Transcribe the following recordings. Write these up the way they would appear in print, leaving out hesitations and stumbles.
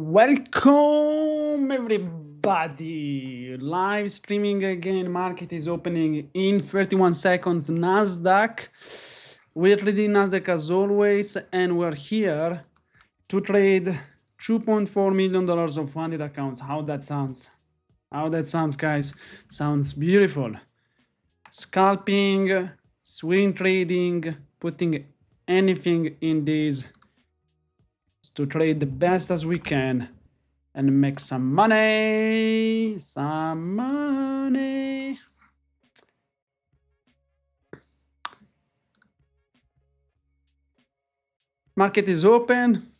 Welcome everybody. Live streaming again. Market is opening in 31 seconds. Nasdaq. We're trading Nasdaq as always, and we're here to trade $2.4 million of funded accounts. How that sounds? How that sounds, guys? Sounds beautiful. Scalping, swing trading, putting anything in these to trade the best as we can and make some money. Market is open,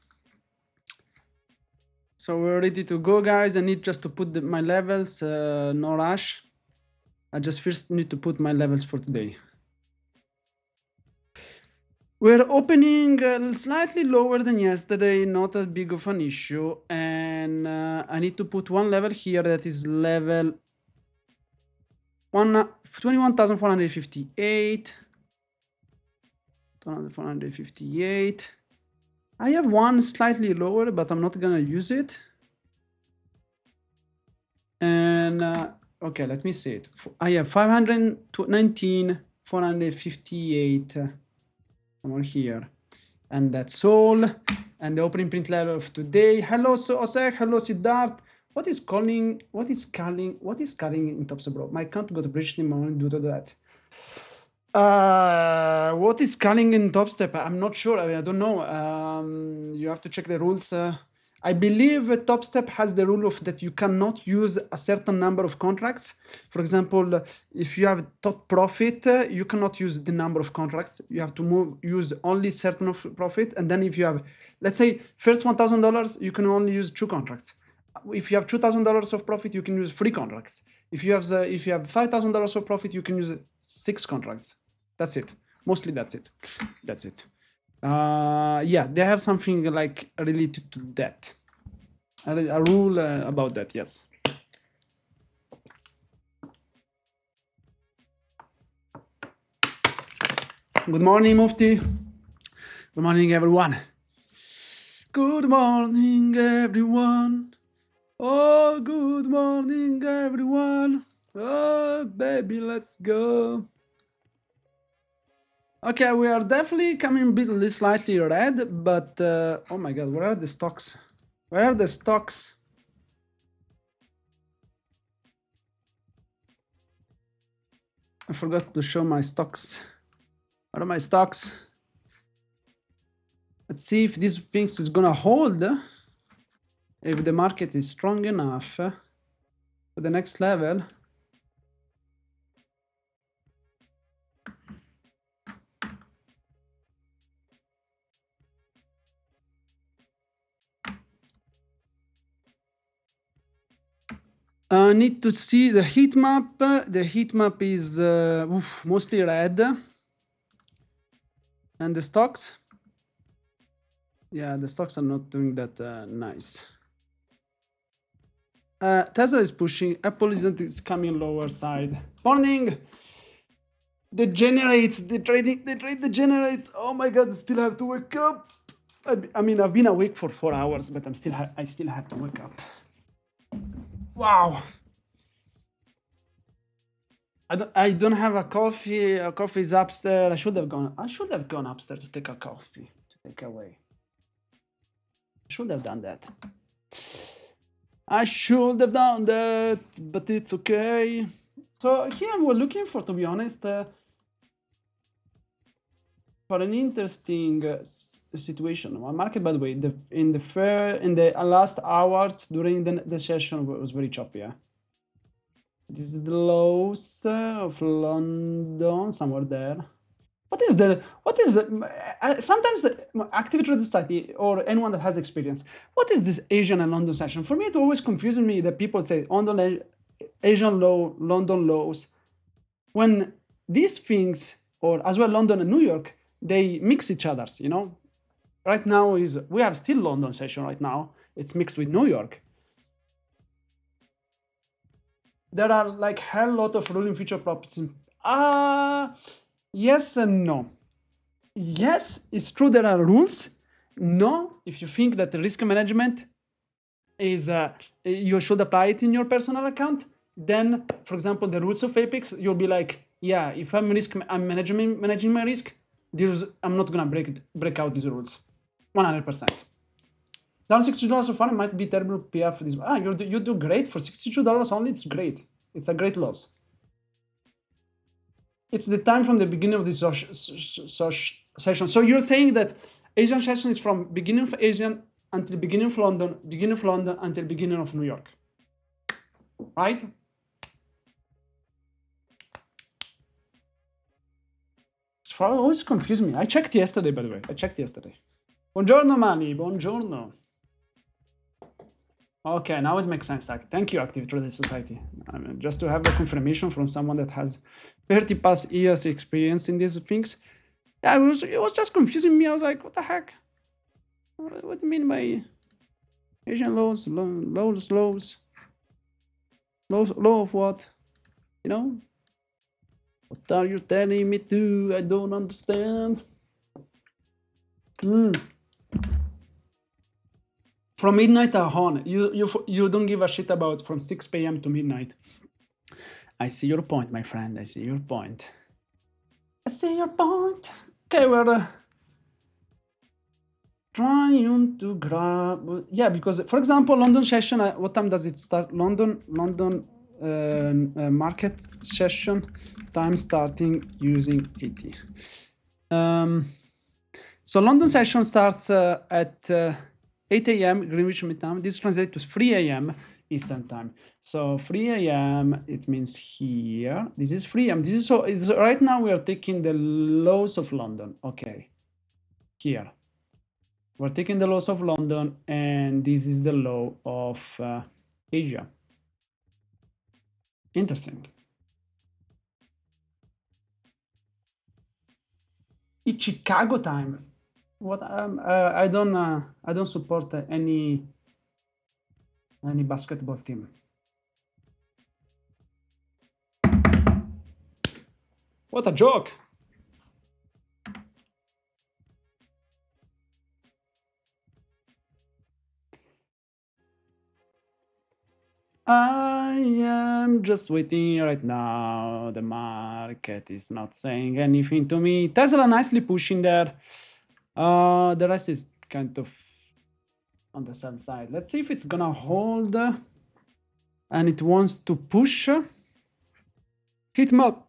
so we're ready to go, guys. I need just to put my levels, no rush. I just first need to put my levels for today. We're opening slightly lower than yesterday, not as big of an issue, and I need to put one level here that is level 21,458. 458. I have one slightly lower, but I'm not gonna use it. And okay, let me see it. I have 519, 458 somewhere here, and that's all. And the opening print level of today. Hello, Osek. Hello, Siddharth. What is calling in topstep, bro? My account got breached in moment due to that. What is calling in topstep? I'm not sure. I don't know. You have to check the rules. I believe topstep has the rule of that you cannot use a certain number of contracts. For example, if you have top profit, you cannot use the number of contracts. You have to use only certain of profit. And then if you have, let's say, first $1,000, you can only use 2 contracts. If you have $2,000 of profit, you can use 3 contracts. If you have $5,000 of profit, you can use 6 contracts. That's it. Mostly that's it. That's it. Yeah, they have something like related to that. A rule about that, yes. Good morning, Mufti. Good morning, everyone. Good morning, everyone. Oh, good morning, everyone. Oh, baby, let's go. Okay, we are definitely coming a bit slightly red, but oh my god, where are the stocks? Where are the stocks? I forgot to show my stocks. What are my stocks? Let's see if this thing is gonna hold. If the market is strong enough for the next level. I need to see the heat map. The heat map is mostly red. And the stocks? Yeah, the stocks are not doing that nice. Tesla is pushing. Apple is coming lower side. Morning. The trade degenerates. Oh my god, I still have to wake up. I mean, I've been awake for 4 hours, but I still have to wake up. Wow. I don't have a coffee. A coffee is upstairs. I should have gone upstairs to take a coffee to take away. I should have done that. I should have done that, but it's okay. So here we're looking for, to be honest, for an interesting situation. One market, by the way, in the last hours during the session was very choppy. Yeah? This is the lows of London, somewhere there. Sometimes active trader society or anyone that has experience, what is this Asian and London session? For me, it always confuses me that people say Asian low, London lows. When these things, or as well London and New York, they mix each other's, you know? Right now we have still London session right now. It's mixed with New York. There are like hell lot of ruling future props. Yes and no. Yes, it's true there are rules. No, if you think that the risk management is you should apply it in your personal account. Then, for example, the rules of Apex, you'll be like, yeah, if I'm managing my risk, I'm not gonna break out these rules, 100%. Down $62 so far, it might be terrible PF. You do great for $62 only. It's great. It's a great loss. It's the time from the beginning of this session. So you're saying that Asian session is from beginning of Asian until beginning of London until beginning of New York, right? It's always confused me. I checked yesterday, by the way. I checked yesterday. Buongiorno, Mani. Buongiorno. Okay, now it makes sense. Thank you, Active Trader Society. Just to have the confirmation from someone that has 30 plus years experience in these things. Yeah, it was just confusing me. I was like, what the heck? What do you mean by Asian lows, lows? Low of what? You know? What are you telling me to? I don't understand. From midnight on, you don't give a shit about from 6 p.m. to midnight. I see your point, my friend. I see your point. I see your point. Okay, we're trying to grab. Yeah, because for example, London session. What time does it start? London market session time starting using 80. So London session starts at 8 a.m. Greenwich Mean Time. This translates to 3 a.m. Eastern Time. So 3 a.m. it means here. This is 3 a.m. This is so. Right now we are taking the lows of London. Okay, here we're taking the lows of London, and this is the low of Asia. Interesting. It's Chicago time. What? I don't support any basketball team. What a joke! I am just waiting right now. The market is not saying anything to me. Tesla nicely pushing there. The rest is kind of on the sell side. Let's see if it's gonna hold. And it wants to push. Heat map.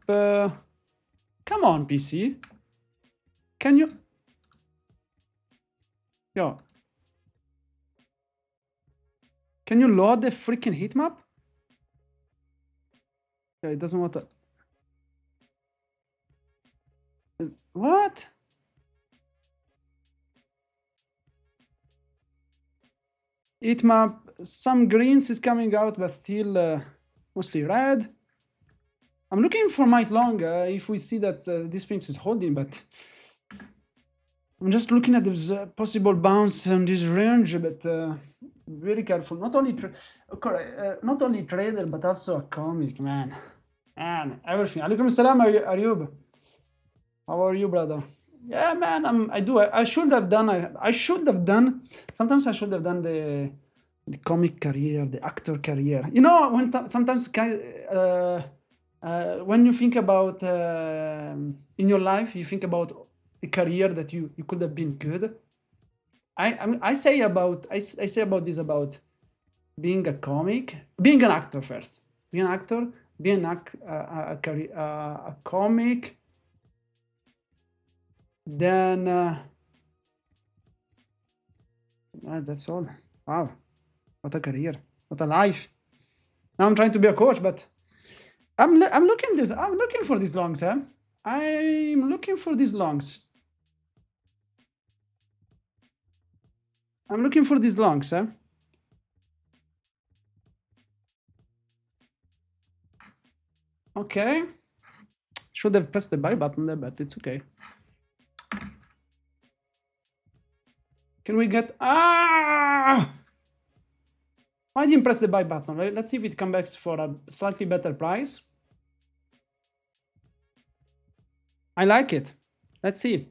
Come on, PC. Can you? Yo. Can you load the freaking heat map? Yeah, it doesn't want to. What? Heat map. Some greens is coming out, but still mostly red. I'm looking for might long if we see that this thing is holding, but I'm just looking at this possible bounce on this range, but very careful. Not only trader, but also a comic, man. And everything. Alaikum salam, Ayub. How are you, brother? Yeah, man. I should have done. Sometimes I should have done the comic career, the actor career. You know, sometimes when you think about in your life, you think about a career that you could have been good. I say about this about being a comic, being an actor first, being an actor, being a comic, then that's all. Wow, what a career, what a life. Now I'm trying to be a coach, but I'm looking for these longs, huh? I'm looking for these longs. I'm looking for these longs, huh? Okay. Should have pressed the buy button there, but it's okay. Can we get... I didn't press the buy button. Let's see if it comes back for a slightly better price. I like it. Let's see.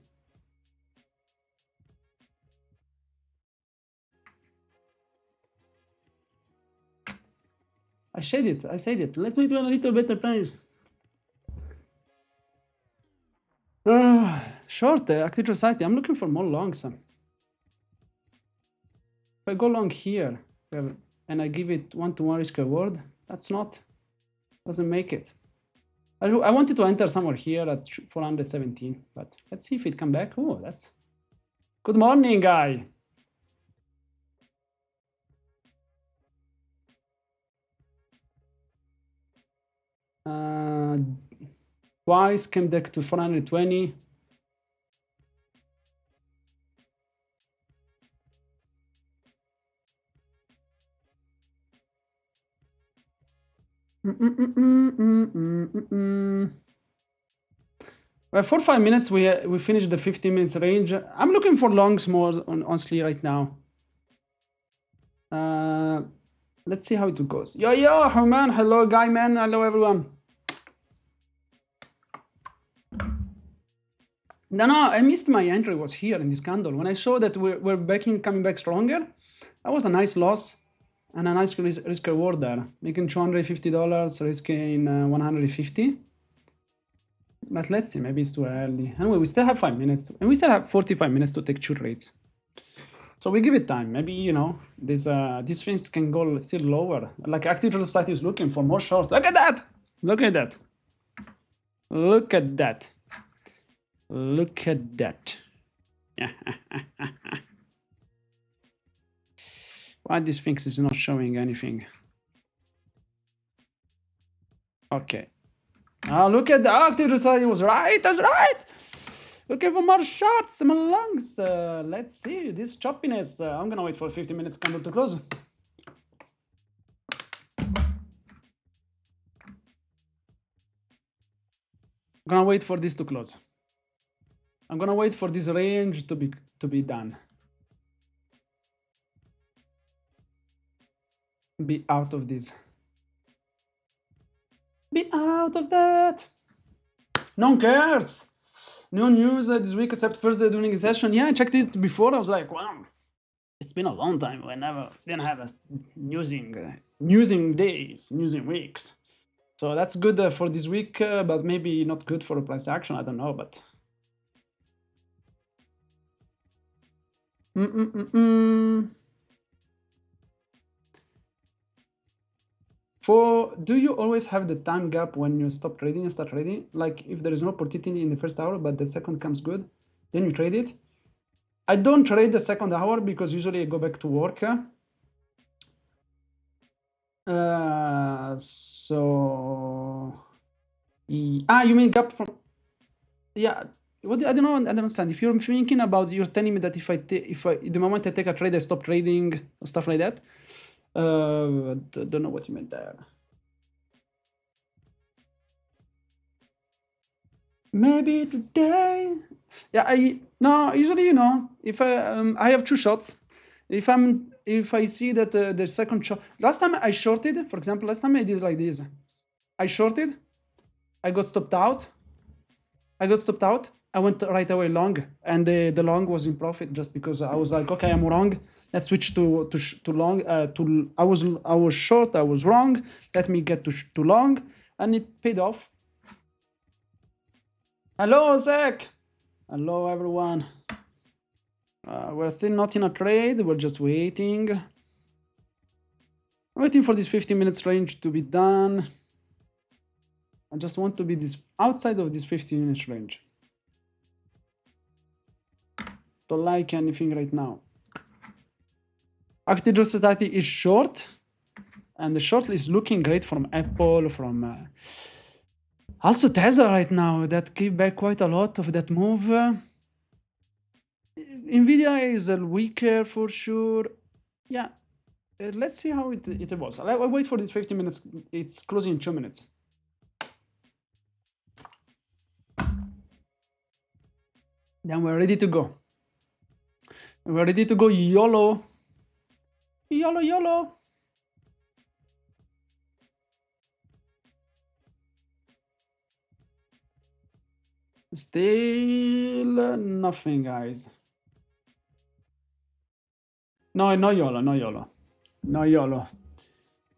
I said it. I said it. Let's make it a little better price. Short, active society. I'm looking for more longs. If I go long here and I give it 1-to-1 risk reward, that's not, doesn't make it. I wanted to enter somewhere here at 417, but let's see if it come back. Oh, that's good morning, guy. Twice came back to 420. Well, for 5 minutes, we finished the 15 minutes range. I'm looking for longs more honestly right now. Let's see how it goes. Yo, man. Hello, guy, man. Hello, everyone. No, I missed my entry. Was here in this candle. When I saw that we're coming back stronger, that was a nice loss and a nice risk reward there. Making $250, risking 150. But let's see, maybe it's too early. Anyway, we still have 5 minutes, and we still have 45 minutes to take 2 trades. So we give it time. Maybe, you know, these things can go still lower. Like active society is looking for more shorts. Look at that! Look at that! Look at that! Look at that! Why this thing is not showing anything? Okay. Oh, look at the active society was right. That's right. Looking for more shots, more lungs. Let's see this choppiness. I'm gonna wait for 50 minutes candle to close. I'm gonna wait for this to close. I'm gonna wait for this range to be done. Be out of this. Be out of that. No one cares. No news this week except Thursday during the session. Yeah, I checked it before. I was like, wow, it's been a long time. We didn't have a newsing days, newsing weeks. So that's good for this week, but maybe not good for a price action. I don't know, but. Do you always have the time gap when you stop trading and start trading? Like if there is no opportunity in the first hour, but the second comes good, then you trade it? I don't trade the second hour because usually I go back to work. You mean gap from? Yeah. What I don't understand. If you're thinking about, you're telling me that if the moment I take a trade, I stop trading or stuff like that. Don't know what you meant there. Maybe today. Yeah, usually, you know, if I have 2 shots. If I see that the second shot, last time I shorted, for example, last time I did like this. I shorted, I got stopped out. I went right away long, and the long was in profit just because I was like, okay, I'm wrong. Let's switch to long. I was short. I was wrong. Let me get to long, and it paid off. Hello, Zach. Hello, everyone. We're still not in a trade. We're just waiting. I'm waiting for this 15 minutes range to be done. I just want to be outside of this 15 minutes range. Don't like anything right now. Active society is short, and the short is looking great from Apple, from also Tesla right now. That gave back quite a lot of that move. Nvidia is weaker for sure. Yeah, let's see how it evolves. I'll wait for this 15 minutes. It's closing in 2 minutes. Then we're ready to go. We're ready to go. YOLO. YOLO, YOLO. Still nothing, guys. No YOLO, no YOLO. No YOLO.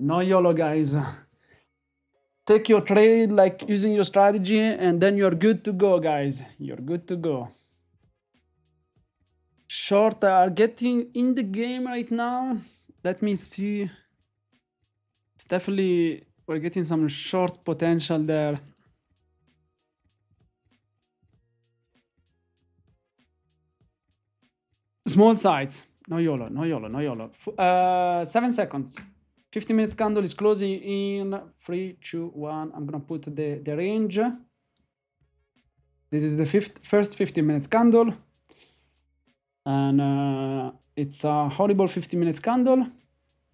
No YOLO, guys. Take your trade like using your strategy, and then you're good to go, guys. You're good to go. Short are getting in the game right now. Let me see. It's definitely, we're getting some short potential there. Small sides. No YOLO, no YOLO, no YOLO. 7 seconds. 50 minutes candle is closing in 3, 2, 1. I'm gonna put the range. This is the first 50 minutes candle, and it's a horrible 50 minutes candle.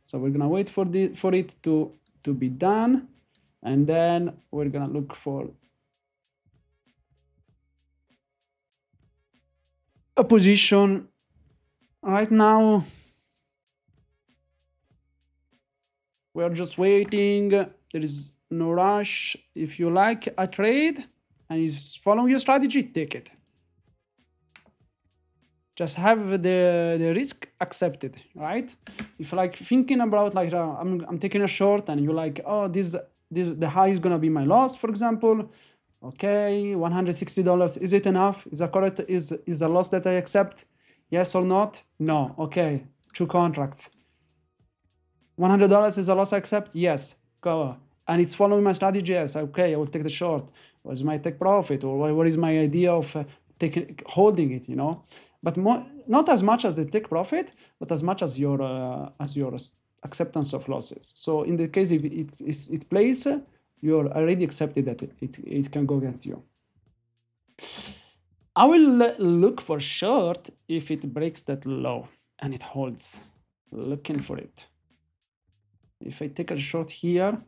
So we're gonna wait for it to be done, and then we're gonna look for a position. Right now, we're just waiting. There is no rush. If you like a trade and is following your strategy, take it. Just have the risk accepted, right? If you're like thinking about like I'm taking a short, and you're like, oh, this the high is gonna be my loss, for example. Okay, $160. Is it enough? Is that correct? Is a loss that I accept? Yes or not? No. Okay, 2 contracts. $100 is a loss I accept? Yes. Go. And it's following my strategy? Yes. Okay, I will take the short. What is my take profit? Or what is my idea of holding it, you know? But not as much as the take profit, but as much as your acceptance of losses. So in the case if it plays, you're already accepted that it can go against you. I will look for short if it breaks that low and it holds. Looking for it. If I take a short here,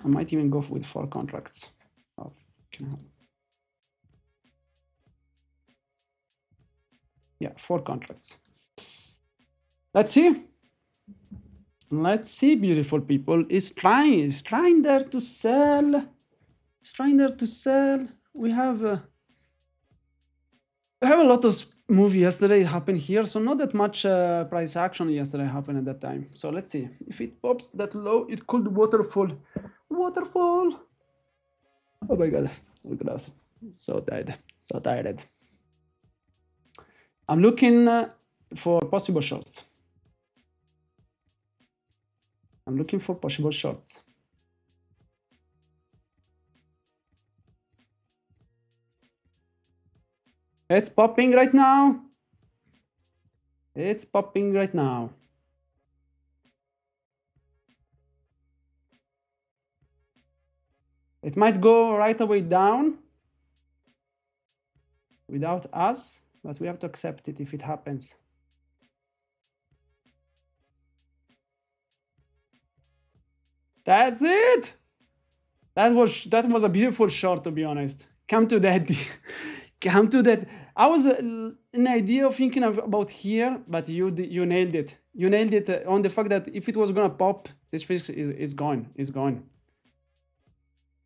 I might even go with 4 contracts. Yeah, 4 contracts. Let's see. Let's see, beautiful people. Is trying there to sell. It's trying there to sell. We have a lot of move yesterday happened here, so not that much price action yesterday happened at that time. So let's see if it pops that low. It could waterfall. Oh my god, look at us. So tired. I'm looking for possible shorts. It's popping right now. It might go right away down without us, but we have to accept it if it happens. That's it. That was a beautiful short, to be honest. Come to that. Come to that. I was an idea of thinking about here, but you nailed it. You nailed it on the fact that if it was gonna pop, this fish is gone.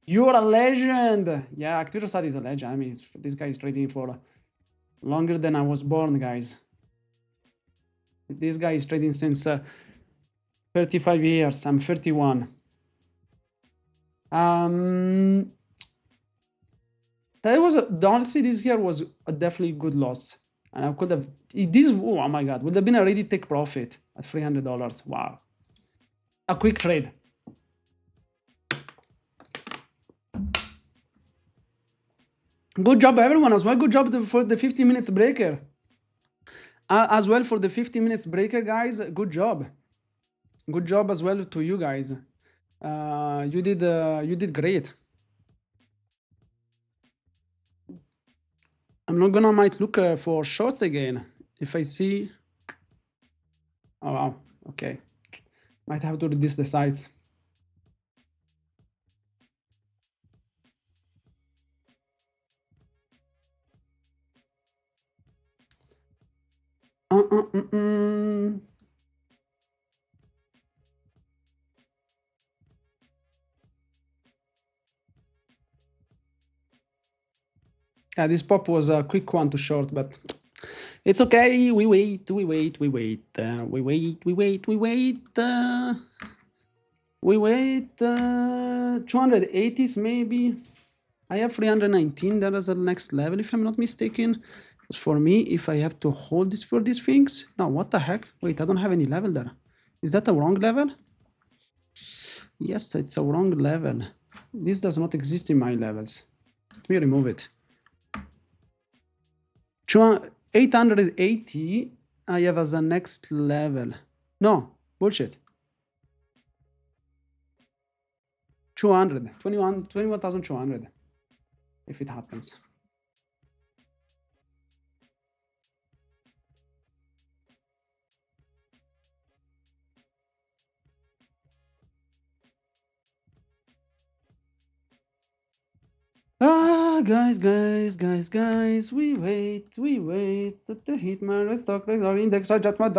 You're a legend. Yeah, Actirosat is a legend. I mean, this guy is trading for longer than I was born, guys. This guy is trading since 35 years. I'm 31. That was honestly, this here was a definitely good loss, and I could have oh my god, would have been a ready take profit at $300. Wow, a quick trade. Good job, everyone, as well. Good job for the 50 minutes breaker. As well for the 50 minutes breaker, guys. Good job. Good job as well to you guys. You did great. I'm not gonna might look for shorts again if I see. Oh wow, okay. Might have to reduce the size. Yeah, this pop was a quick one to short, but It's okay. We wait. We wait. We wait. We wait. We wait. We wait. We wait. 280s maybe. I have 319. That is the next level, if I'm not mistaken. Because for me, if I have to hold this for these things, no. What the heck? Wait, I don't have any level there. Is that a wrong level? Yes, it's a wrong level. This does not exist in my levels. Let me remove it. 880 I have as a next level. No, bullshit. 21,200 if it happens. Guys, we wait at the Hitman stock radar index adjustment.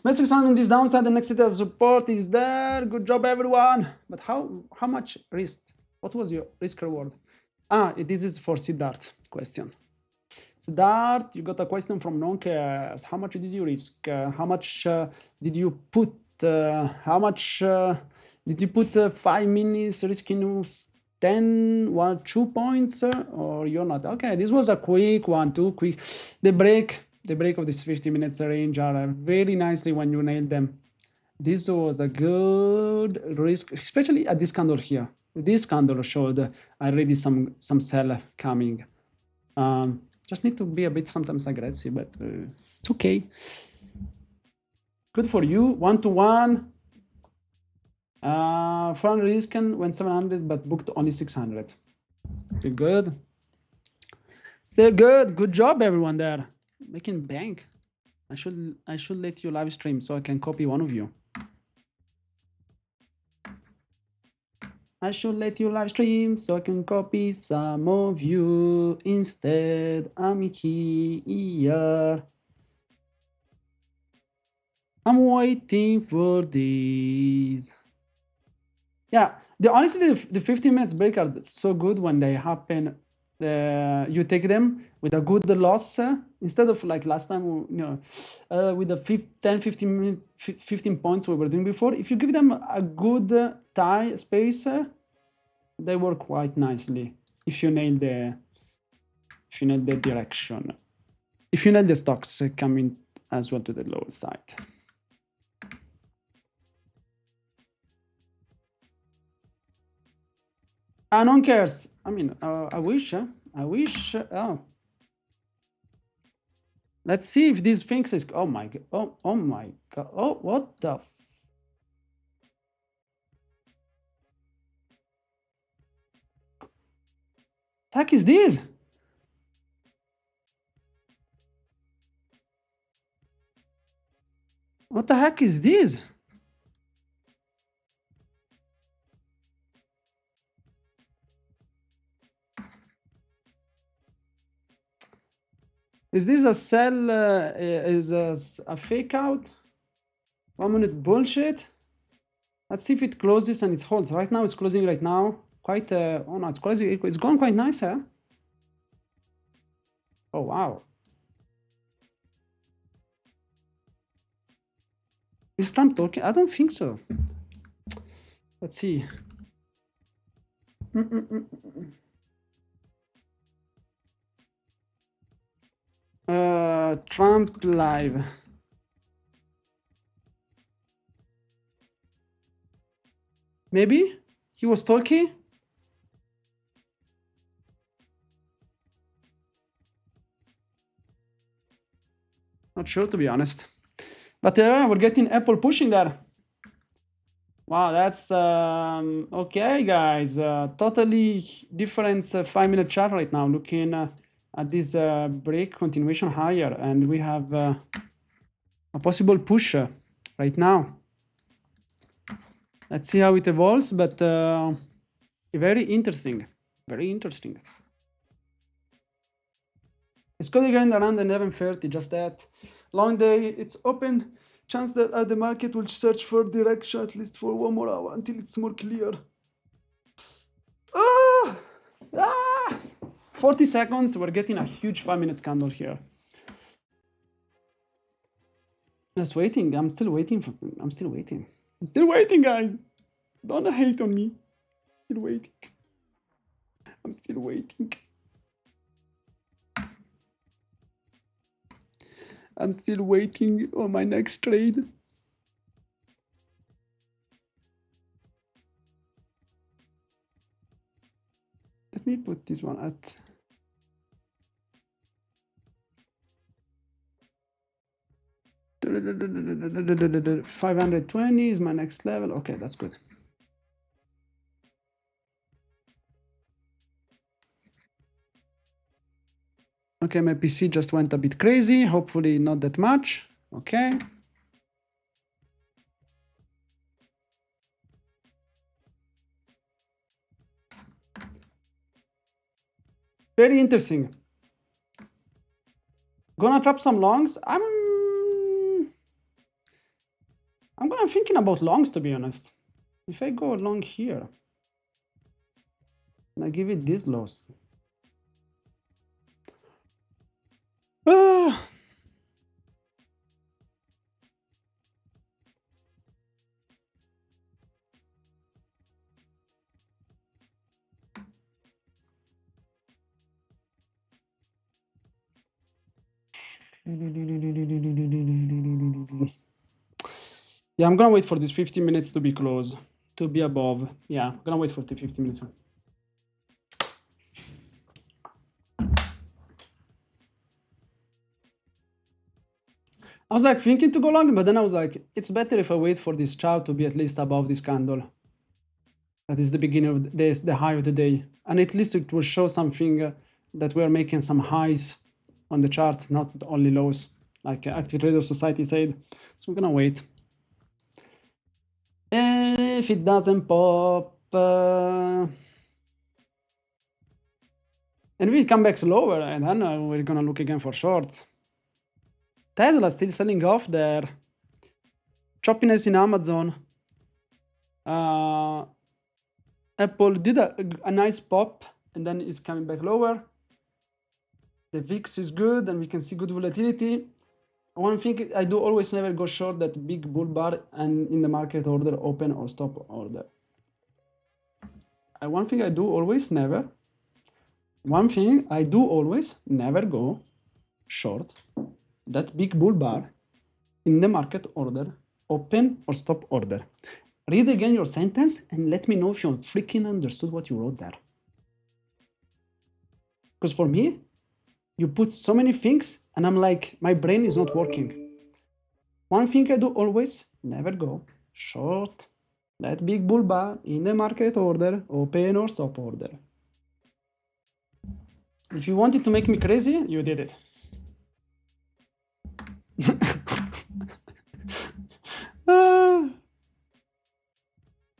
Metrics on this downside, the next support is there. Good job, everyone. But how much risk? What was your risk reward? This is for Siddharth question. Siddharth, you got a question from non-cares. How much did you risk? How much did you put? How much did you put 5 minutes risk in 10, 2 points, or you're not? Okay, this was a quick one, too quick. The break of this 50 minutes range are very nicely when you nail them. This was a good risk, especially at this candle here. This candle showed already some sell coming. Just need to be a bit sometimes aggressive, but it's okay. Good for you. 1-to-1. 400 risk went 700, but booked only 600. Still good. Still good. Good job, everyone there. Making bank. I should let you live stream so I can copy one of you. I should let you live stream so I can copy some of you instead. I'm here. I'm waiting for these. Yeah, honestly, the 15 minutes break are so good when they happen. You take them with a good loss instead of like last time, with the 15 points we were doing before. If you give them a good tie space, they work quite nicely. If you nail the direction, if you nail the stocks coming as well to the lower side. No one cares. I mean, I wish. Oh, let's see if these things is. Oh my god. Oh my god. Oh, what the? Heck is this? What the heck is this? Is this a sell? Is a fake out? 1 minute bullshit. Let's see if it closes and it holds. Right now, it's closing right now. Quite. Oh no, it's closing. It's going quite nice, huh? Oh wow. Is Trump talking? I don't think so. Let's see. Trump live. Maybe he was talking. Not sure, to be honest. But we're getting Apple pushing there. Wow, that's okay, guys. Totally different 5-minute chart right now. Looking at this break continuation higher, and we have a possible push right now. Let's see how it evolves, but very interesting. Very interesting. It's going again around 11:30. Just that long day. It's open. Chance that the market will search for direction at least for 1 more hour until it's more clear. 40 seconds, we're getting a huge 5 minutes candle here. Just waiting. I'm still waiting, guys. Don't hate on me. Still waiting. I'm still waiting. I'm still waiting on my next trade. Let me put this one at 520 is my next level. Okay, that's good. Okay, my PC just went a bit crazy. Hopefully not that much. Okay. Very interesting. Gonna trap some longs. I'm thinking about longs, to be honest. If I go long here and I give it this loss. Yeah, I'm gonna wait for this 15 minutes to be close, to be above. Yeah, I'm gonna wait for the 15 minutes. I was like thinking to go long, but then I was like, it's better if I wait for this chart to be at least above this candle. That is the beginning of the high of the day. And at least it will show something that we're making some highs on the chart, not only lows, like Active Trader Society said. So I'm gonna wait. And if it doesn't pop, and if it comes back lower, and then we're gonna look again for short. Tesla still selling off there. Choppiness in Amazon. Apple did a nice pop, and then it's coming back lower. The VIX is good, and we can see good volatility. One thing I do always never go short that big bull bar and in the market order, open or stop order. One thing I do always never go short that big bull bar in the market order, open or stop order. Read again your sentence and let me know if you freaking understood what you wrote there. Because for me, you put so many things and I'm like, my brain is not working. One thing I do always, never go short that big bull bar in the market order, open or stop order. If you wanted to make me crazy, you did it.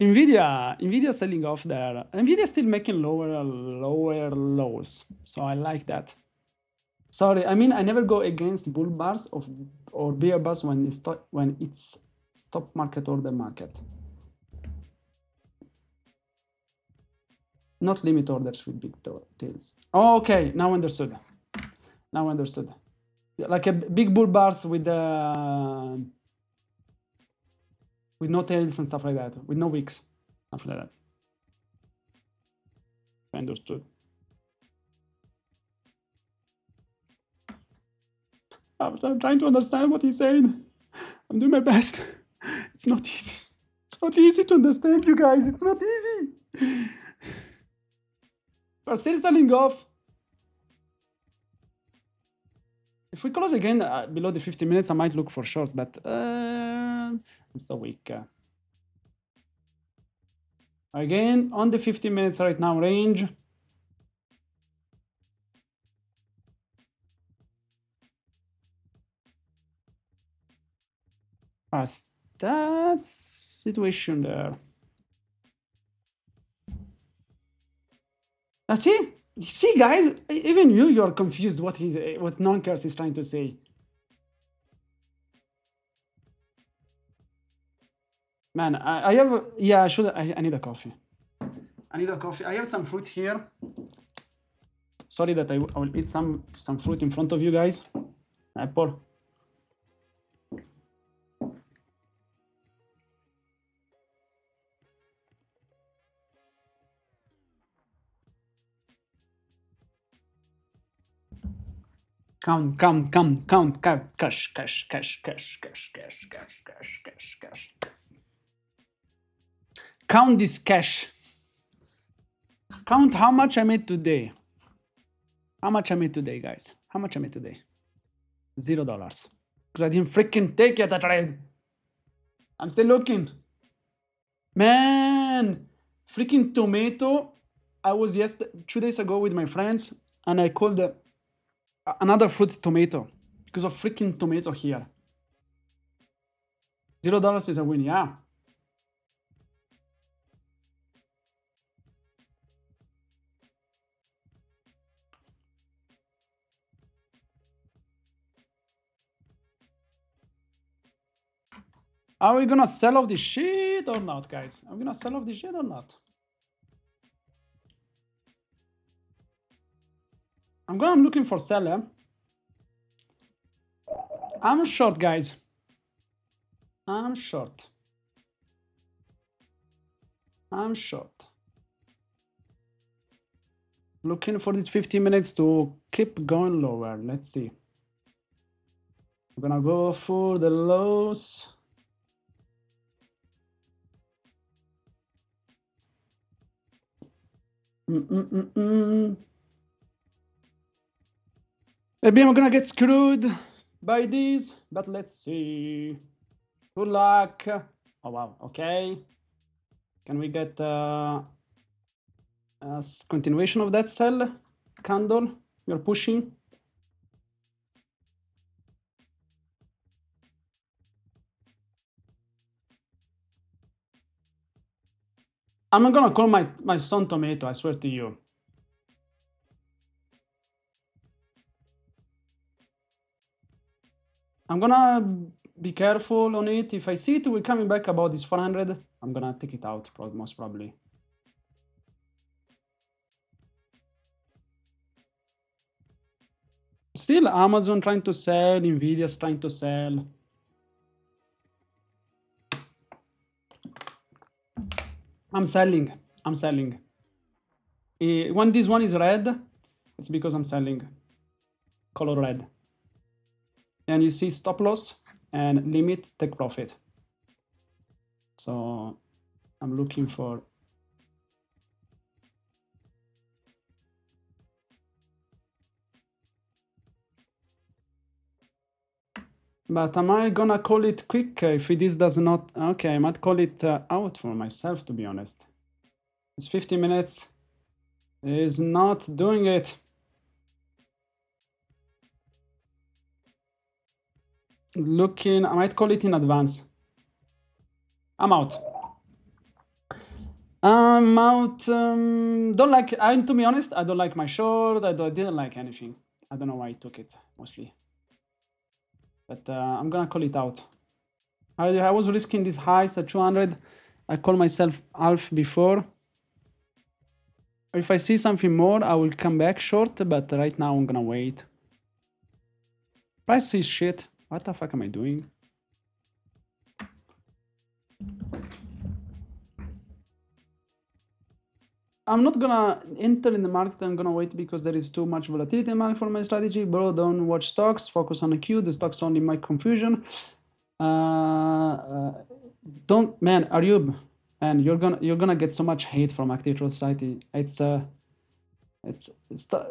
Nvidia selling off there. Nvidia still making lower lows, so I like that. Sorry, I mean I never go against bull bars or bear bars when it's stop market order market. Not limit orders with big tails. Oh, okay, now understood. Like a big bull bars with no tails and stuff like that, with no wicks, stuff like that. Understood. I'm trying to understand what he's saying. I'm doing my best. It's not easy. It's not easy to understand, you guys. It's not easy. We're still selling off. If we close again below the 50 minutes, I might look for short, but I'm so weak. Again, on the 50 minutes right now range. That situation there. See, guys, even you're confused what Nonkers is trying to say. Man, I have, yeah, I need a coffee. I have some fruit here. Sorry that I will eat some fruit in front of you guys. Apple. Count, cash. Count this cash. Count how much I made today. How much I made today, guys? How much I made today? $0. Because I didn't freaking take it, that trade. I'm still looking. Man, freaking tomato. I was 2 days ago with my friends, and I called another fruit tomato because of freaking tomato here. $0 is a win, yeah. Are we gonna sell off this shit or not, guys? Are we gonna sell off this shit or not? I'm looking for seller. I'm short, guys. I'm short. Looking for these 50 minutes to keep going lower. Let's see. I'm gonna go for the lows. Maybe I'm gonna get screwed by these, but let's see. Good luck. Oh wow, okay. Can we get a continuation of that sell candle you're pushing? I'm gonna call my son tomato, I swear to you. I'm gonna be careful on it. If I see it will coming back about this 400, I'm gonna take it out most probably. Still Amazon trying to sell, Nvidia's trying to sell. I'm selling. When this one is red, it's because I'm selling color red. And you see stop loss and limit take profit. So I'm looking for but am I gonna call it quick if this does not? Okay, I might call it out for myself, to be honest. It's 50 minutes is not doing it. Looking, I might call it in advance. I'm out. Don't like, to be honest, I don't like my short. I didn't like anything. I don't know why I took it mostly. But I'm gonna call it out. I was risking these highs at 200. I call myself half before. If I see something more, I will come back short, but right now I'm gonna wait. Price is shit. What the fuck am I doing? I'm not gonna enter in the market. I'm gonna wait because there is too much volatility in the market for my strategy. Bro, don't watch stocks. Focus on the Q. The stocks only make confusion. Don't, man, Ayub, and you're gonna get so much hate from Active Trade Society.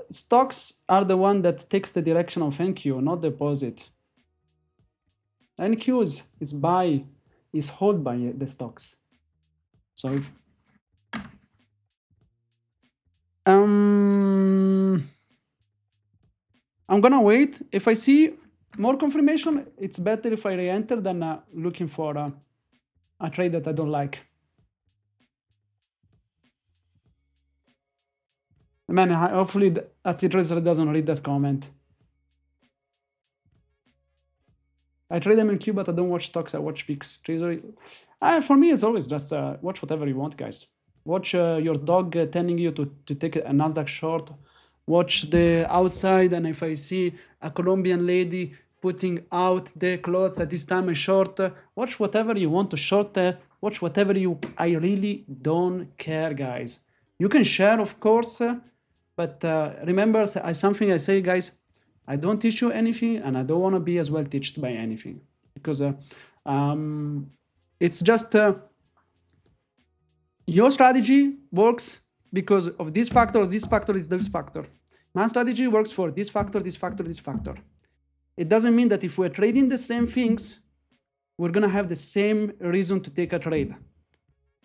Stocks are the one that takes the direction of NQ, not the opposite. NQs is held by the stocks. So if I'm gonna wait. If I see more confirmation, it's better if I re-enter than looking for a trade that I don't like. Man, hopefully Active Trader doesn't read that comment. I trade MNQ, but I don't watch stocks. I watch VIX. Treasury. For me, it's always just watch whatever you want, guys. Watch your dog telling you to take a Nasdaq short, watch the outside, and if I see a Colombian lady putting out the clothes at this time, I short. Watch whatever you want to short. Watch whatever you. I really don't care, guys. You can share, of course, but remember, something I say, guys. I don't teach you anything, and I don't want to be as well taught by anything, because it's just your strategy works because of this factor is this factor. My strategy works for this factor, this factor, this factor. It doesn't mean that if we're trading the same things, we're going to have the same reason to take a trade.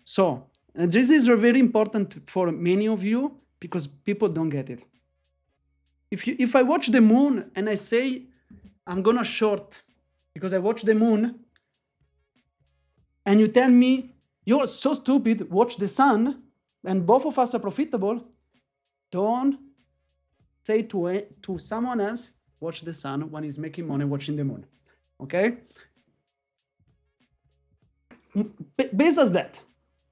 So this is very important for many of you because people don't get it. If I watch the moon and I say I'm going to short because I watch the moon, and you tell me you're so stupid, watch the sun, and both of us are profitable, don't say to someone else, watch the sun when he's making money watching the moon. Okay? Base as that.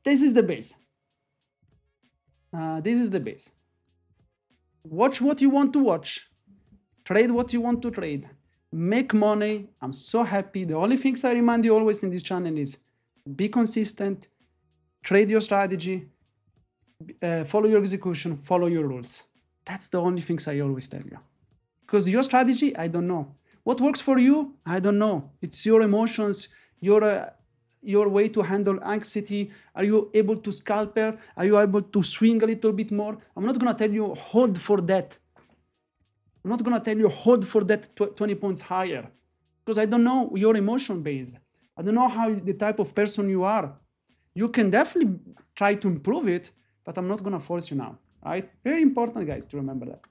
This is the base. This is the base. Watch what you want to watch. Trade what you want to trade. Make money. I'm so happy. The only things I remind you always in this channel is be consistent, trade your strategy, follow your execution, follow your rules. That's the only things I always tell you. Because your strategy, I don't know. What works for you, I don't know. It's your emotions, your way to handle anxiety. Are you able to scalper? Are you able to swing a little bit more? I'm not going to tell you hold for that. I'm not going to tell you hold for that 20 points higher, because I don't know your emotion base. I don't know how the type of person you are. You can definitely try to improve it, but I'm not going to force you now, right? Very important, guys, to remember that.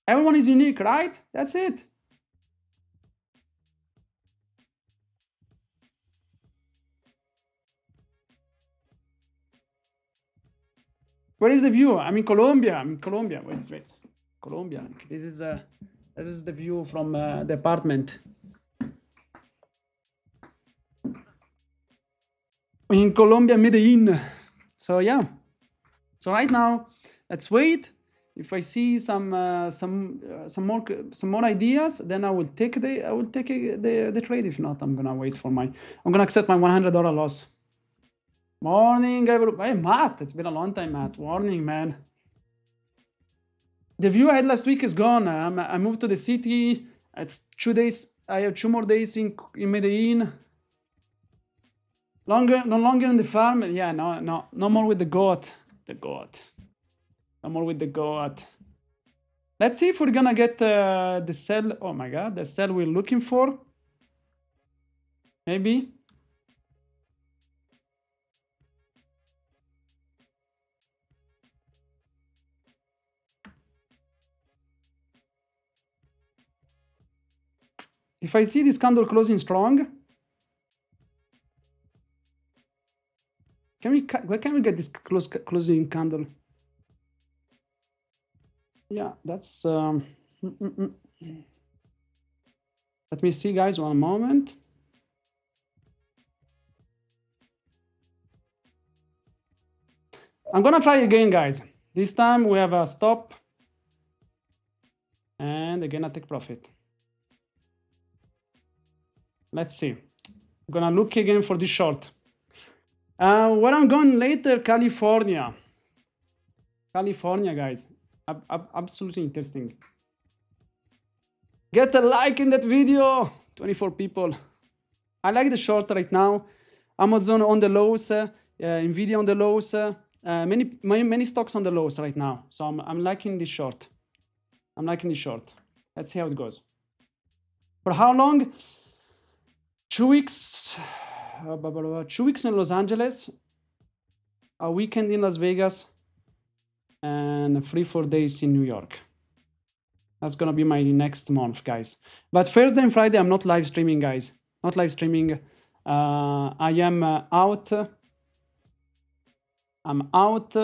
Everyone is unique, right? That's it. Where is the view? I'm in Colombia. Wait. Colombia. This is the view from the apartment. In Colombia, Medellin. So yeah. So right now, let's wait. If I see some more ideas, then I will take the trade. If not, I'm gonna wait for I'm gonna accept my $100 loss. Morning, everybody. Hey, Matt, it's been a long time, Matt. Morning, man. The view I had last week is gone. I moved to the city. It's 2 days. I have 2 more days in Medellin. No longer in the farm. Yeah, no more with the goat. No more with the goat. Let's see if we're gonna get the sell. Oh my God, the sell we're looking for. Maybe. If I see this candle closing strong, where can we get this closing candle? Yeah, that's. Let me see, guys. One moment. I'm gonna try again, guys. This time we have a stop, and again I take profit. Let's see. I'm gonna look again for this short. Where I'm going later, California. California, guys. Absolutely interesting. Get a like in that video. 24 people. I like the short right now. Amazon on the lows, Nvidia on the lows. Many stocks on the lows right now. So I'm liking this short. Let's see how it goes. For how long? 2 weeks. 2 weeks in Los Angeles, a weekend in Las Vegas, and 3-4 days in New York. That's gonna be my next month, guys. But Thursday and Friday, I'm not live streaming, guys. Not live streaming. I am out. I'm out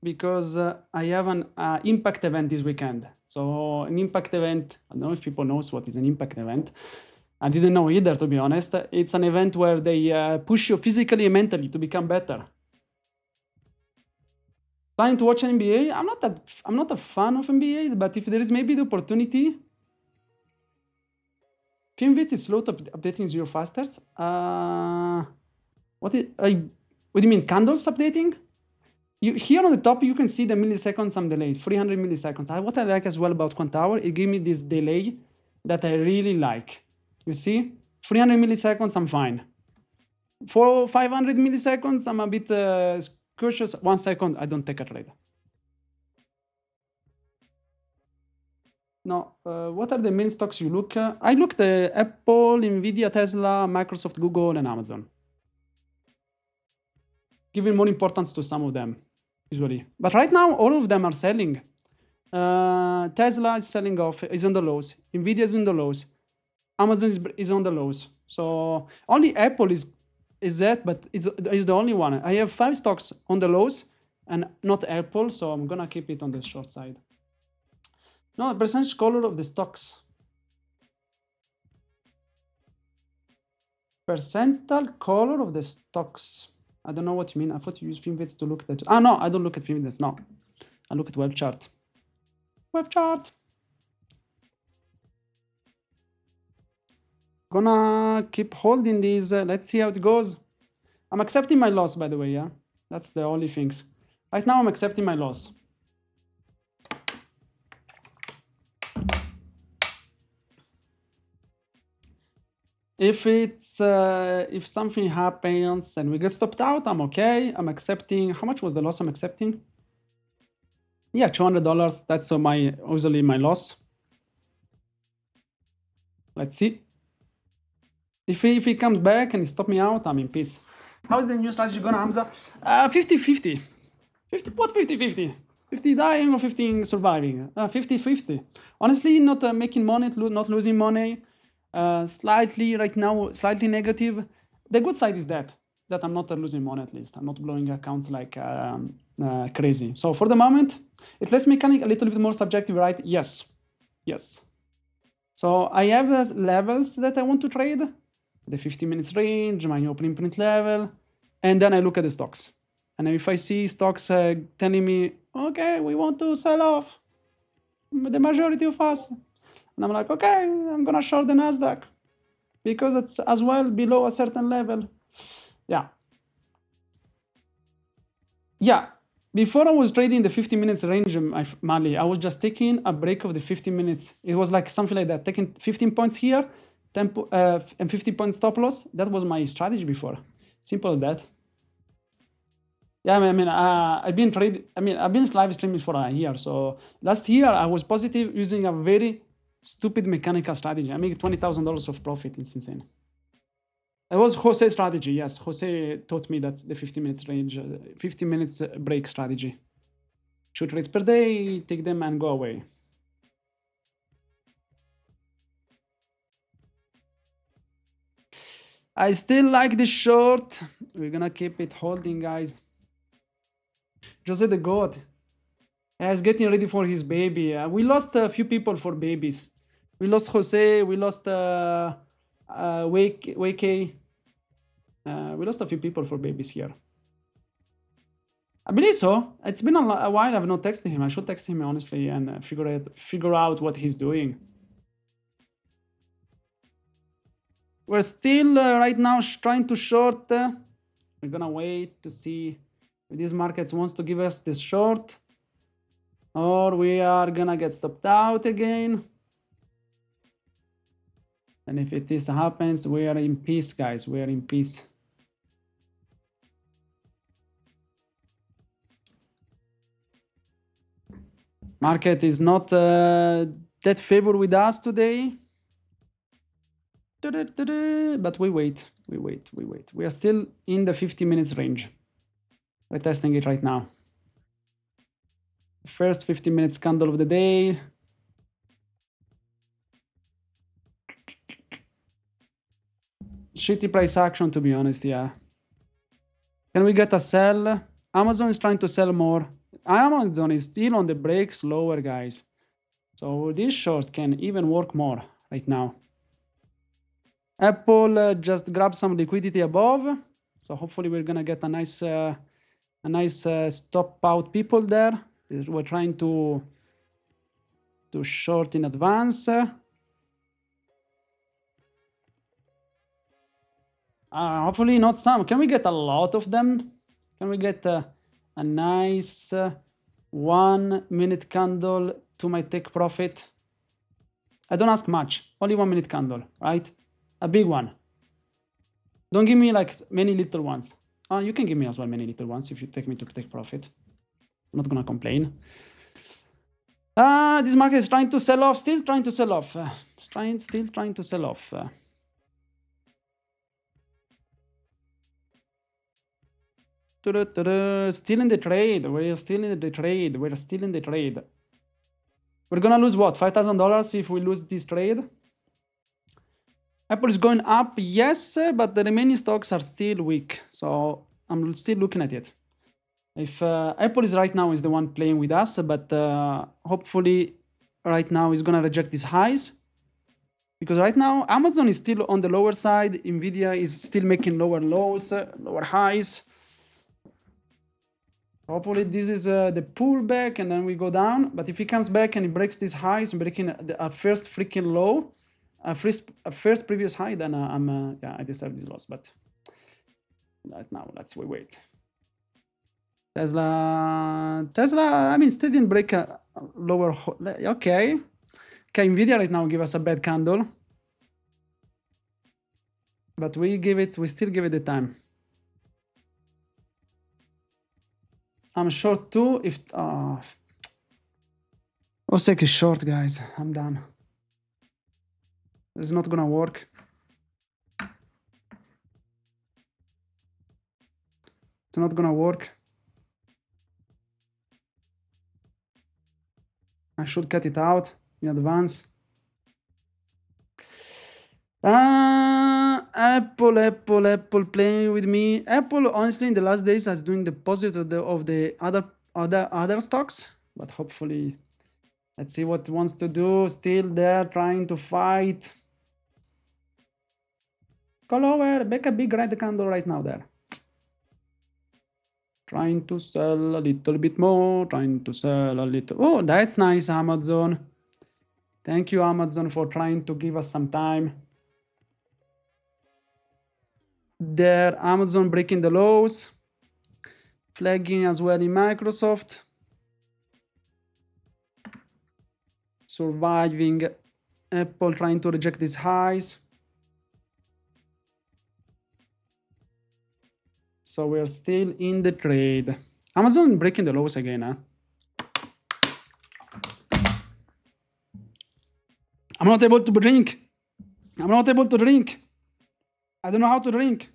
because I have an impact event this weekend. So an impact event, I don't know if people knows what is an impact event. I didn't know either, to be honest. It's an event where they push you physically and mentally to become better. Planning to watch NBA? I'm not a fan of NBA, but if there is maybe the opportunity. FinVit is slow to updating zero fasters. What do you mean, candles updating? Here on the top, you can see the milliseconds I'm delayed, 300 milliseconds. What I like as well about Quantower, it gives me this delay that I really like. You see, 300 milliseconds, I'm fine. For 500 milliseconds, I'm a bit cautious. 1 second, I don't take a trade. No, what are the main stocks you look? I looked at Apple, Nvidia, Tesla, Microsoft, Google, and Amazon. Giving more importance to some of them, usually. But right now, all of them are selling. Tesla is selling off, is on the lows. Nvidia is on the lows. Amazon is on the lows. So only Apple is that, but is the only one. I have 5 stocks on the lows and not Apple, so I'm gonna keep it on the short side. No, percentage color of the stocks. Percentile color of the stocks. I don't know what you mean. I thought you use FinVids to look at that. Ah, no, I don't look at FinVids. No, I look at WealthChart. WealthChart. Gonna keep holding these. Let's see how it goes. I'm accepting my loss, by the way. Yeah, that's the only things. Right now, I'm accepting my loss. If something happens and we get stopped out, I'm okay. I'm accepting. How much was the loss I'm accepting? Yeah, $200. That's usually my loss. Let's see. If he comes back and he stop me out, I'm in peace. How is the new strategy gonna, Hamza? 50-50. 50-50? 50 dying or 50 surviving? 50-50. Honestly, not making money, not losing money. Slightly right now, slightly negative. The good side is that I'm not losing money, at least. I'm not blowing accounts like crazy. So for the moment, it's less mechanic, a little bit more subjective, right? Yes. So I have levels that I want to trade. The 50 minutes range, my opening print level, and then I look at the stocks. And if I see stocks telling me, okay, we want to sell off, the majority of us, and I'm like, okay, I'm gonna short the Nasdaq because it's as well below a certain level. Yeah. Before I was trading the 50 minutes range, Mali, I was just taking a break of the 50 minutes. It was like something like that, taking 15 points here, 10 and 50 points stop loss. That was my strategy before. Simple as that. Yeah, I've been live streaming for a year. So last year I was positive using a very stupid mechanical strategy. I made $20,000 of profit. It's insane. It was Jose's strategy. Yes, Jose taught me that's the 50 minutes range, 50 minutes break strategy. 2 trades per day, take them and go away. I still like the short. We're gonna keep it holding, guys. Jose the God. He's getting ready for his baby. We lost a few people for babies. We lost Jose. We lost Wake. We lost a few people for babies here. I believe so. It's been a while I've not texted him. I should text him honestly and figure out what he's doing. We're still right now trying to short. We're gonna wait to see if these markets wants to give us this short, or we are gonna get stopped out again. And if this happens, we are in peace, guys. We are in peace. Market is not that favor with us today. But we wait. We are still in the 50 minutes range. We're testing it right now. First 50 minutes candle of the day. Shitty price action, to be honest, yeah. Can we get a sell? Amazon is trying to sell more. Amazon is still on the break slower, guys. So this short can even work more right now. Apple just grabbed some liquidity above. So hopefully we're gonna get a nice a nice stop out people there. We're trying to short in advance. Hopefully not some. Can we get a lot of them? Can we get a nice 1 minute candle to my take profit? I don't ask much, only 1 minute candle, right? A big one. Don't give me like many little ones. You can give me as well many little ones if you take me to take profit. I'm not gonna complain. This market is trying to sell off, still trying to sell off. Still trying to sell off. Still in the trade. We're still in the trade. We're still in the trade. We're gonna lose what? $5,000 if we lose this trade. Apple is going up, yes, but the remaining stocks are still weak. So I'm still looking at it. If Apple is right now is the one playing with us, but hopefully right now is gonna reject these highs. Because right now Amazon is still on the lower side. Nvidia is still making lower lows, lower highs. Hopefully this is the pullback and then we go down. But if he comes back and he breaks these highs, breaking our first freaking low, first previous high, then I deserve this loss. But right now, let's wait. Tesla, I mean, still didn't break a lower. Okay, Nvidia right now give us a bad candle, but we still give it the time. I'm short too. If Osek is short, guys. I'm done. It's not gonna work. It's not gonna work. I should cut it out in advance. Apple playing with me. Apple, honestly, in the last days has doing the opposite of the other stocks, but hopefully, let's see what it wants to do. Still there, trying to fight. Go lower, back a big red candle right now there. Trying to sell a little bit more, trying to sell a little. Oh, that's nice, Amazon. Thank you, Amazon, for trying to give us some time. There, Amazon breaking the lows, flagging as well in Microsoft, surviving Apple trying to reject these highs. So we're still in the trade. Amazon breaking the lows again, huh? I'm not able to drink. I'm not able to drink. I don't know how to drink.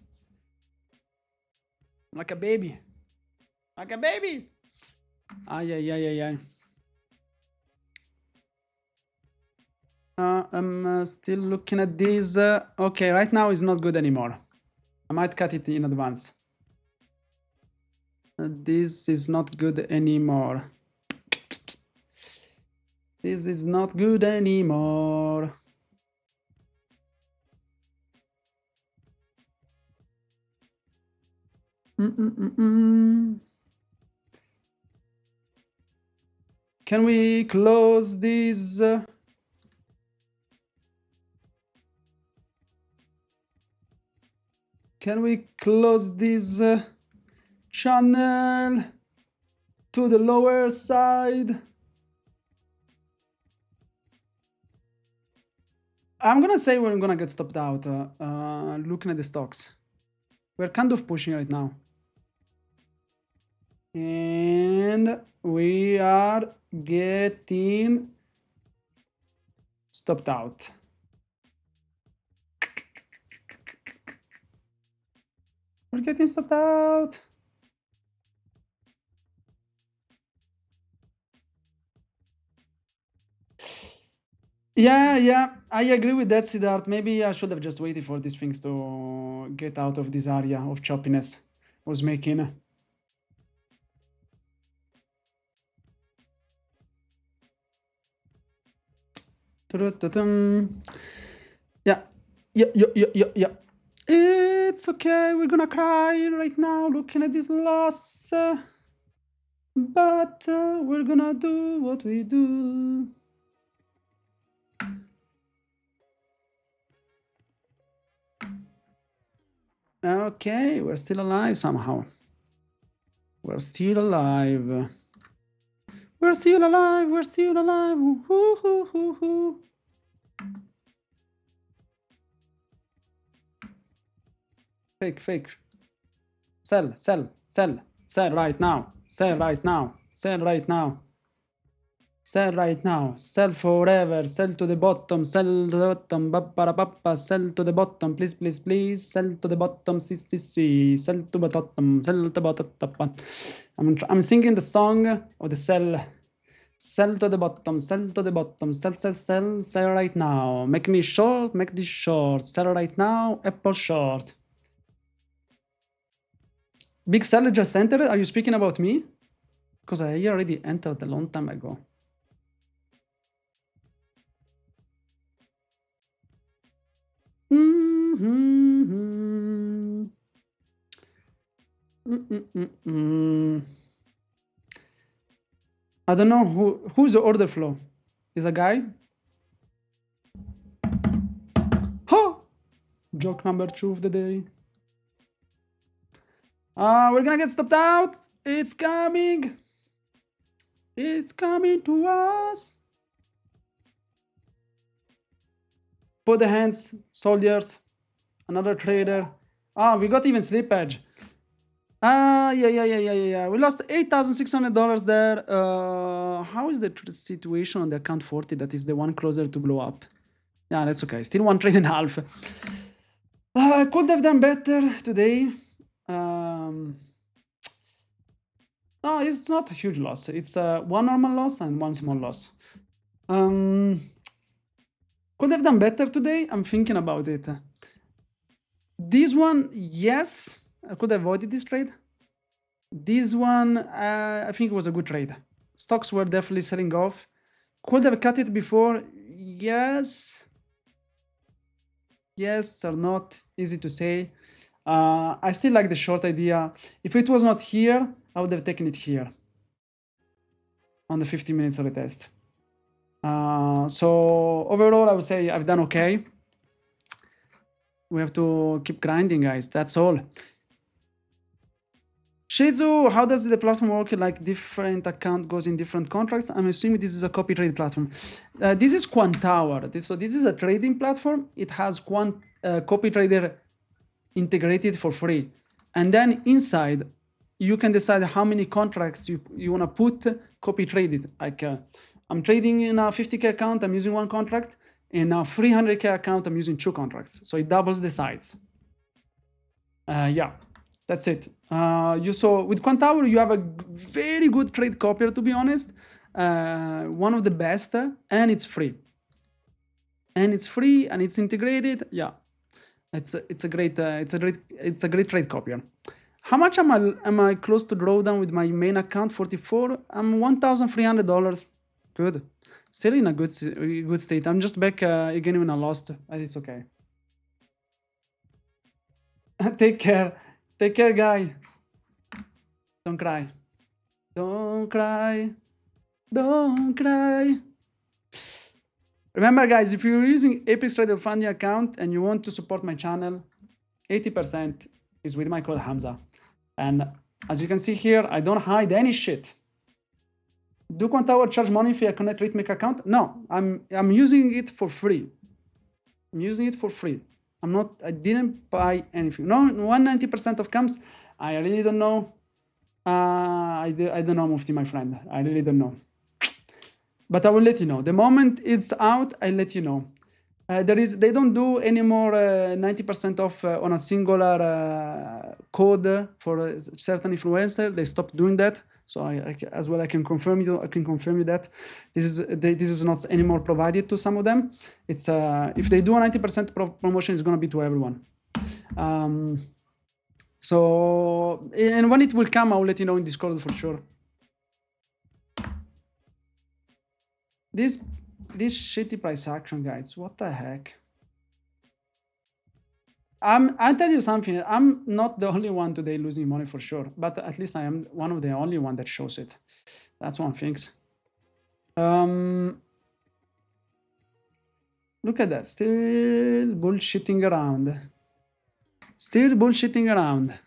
I'm like a baby. Like a baby. Ay. I'm still looking at this. Okay, right now it's not good anymore. I might cut it in advance. This is not good anymore. This is not good anymore. Can we close this? Can we close this channel to the lower side? I'm gonna say we're gonna get stopped out. Looking at the stocks, we're kind of pushing right now, and we are getting stopped out. We're getting stopped out. Yeah, I agree with that, Siddharth. Maybe I should have just waited for these things to get out of this area of choppiness I was making. Yeah. It's okay, we're gonna cry right now looking at this loss, but we're gonna do what we do. Okay, we're still alive somehow. We're still alive. We're still alive, we're still alive. Woo-hoo-hoo-hoo. Fake, fake. Sell, sell, sell. Sell right now. Sell right now. Sell right now. Sell right now. Sell forever. Sell to the bottom. Sell to the bottom. Ba-ba-da-ba-ba. Sell to the bottom. Please, please, please. Sell to the bottom. See, see, see. Sell to the bottom. Sell to the bottom. I'm singing the song of the sell. Sell to the bottom. Sell to the bottom. Sell, sell, sell. Sell right now. Make me short. Make this short. Sell right now. Apple short. Big seller just entered. Are you speaking about me? Because I already entered a long time ago. I don't know who's the order flow. Is a guy? Ha! Joke number 2 of the day. We're gonna get stopped out. It's coming. It's coming to us. Put the hands, soldiers. Another trader. We got even slippage. Yeah. We lost $8,600 there. How is the situation on the account 40? That is the one closer to blow up. Yeah, that's okay. Still 1 trade and a half. I could have done better today. No, it's not a huge loss. It's one normal loss and one small loss. Could have done better today. I'm thinking about it. This one, yes, I could have avoided this trade. This one, I think it was a good trade. Stocks were definitely selling off. Could have cut it before. Yes or not, easy to say. I still like the short idea. If it was not here, I would have taken it here on the 50 minutes retest. So overall, I would say I've done okay. We have to keep grinding, guys. That's all. Shizu, how does the platform work? Like different account goes in different contracts? I'm assuming this is a copy trade platform. This is Quant Tower. So this is a trading platform. It has copy trader integrated for free. And then inside, you can decide how many contracts you want to put copy traded. Like I'm trading in a 50K account, I'm using 1 contract. In a 300K account, I'm using 2 contracts. So it doubles the size. Yeah, that's it. You saw with Quant Tower, you have a very good trade copier, to be honest. One of the best, and it's free. And it's free and it's integrated. Yeah, it's a great trade copier. How much am I close to drawdown with my main account? 44. I'm $1,300. Good. Still in a good state. I'm just back again when I lost. It's okay. Take care. Take care, guy. Don't cry. Don't cry. Don't cry. Remember, guys, if you're using Apex Trader Funding account and you want to support my channel, 80% is with my code Hamza. And as you can see here, I don't hide any shit. Do Quant Tower charge money if I connect Rithmic account? No, I'm using it for free. I'm using it for free. I didn't buy anything. No, 190% of camps, I really don't know. I don't know, Mufti, my friend. I really don't know. But I will let you know. The moment it's out, I'll let you know. They don't do any more 90% off on a singular code for a certain influencer. They stopped doing that. So I can confirm you that this is not anymore provided to some of them. It's if they do a 90% promotion, it's going to be to everyone. So and when it will come, I will let you know in Discord for sure. This shitty price action, guys. What the heck? I'll tell you something. I'm not the only one today losing money for sure, but at least I am one of the only one that shows it. That's one thing. Look at that, still bullshitting around. Still bullshitting around.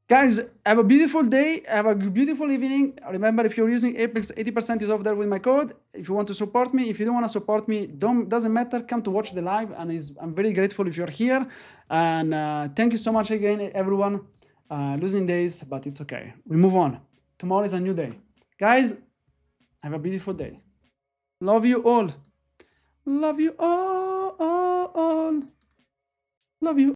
Guys, have a beautiful day. Have a beautiful evening. Remember, if you're using Apex, 80% is off there with my code. If you want to support me, if you don't want to support me, doesn't matter. Come to watch the live, and I'm very grateful if you're here. And thank you so much again, everyone. Losing days, but it's okay. We move on. Tomorrow is a new day. Guys, have a beautiful day. Love you all. Love you all. Love you.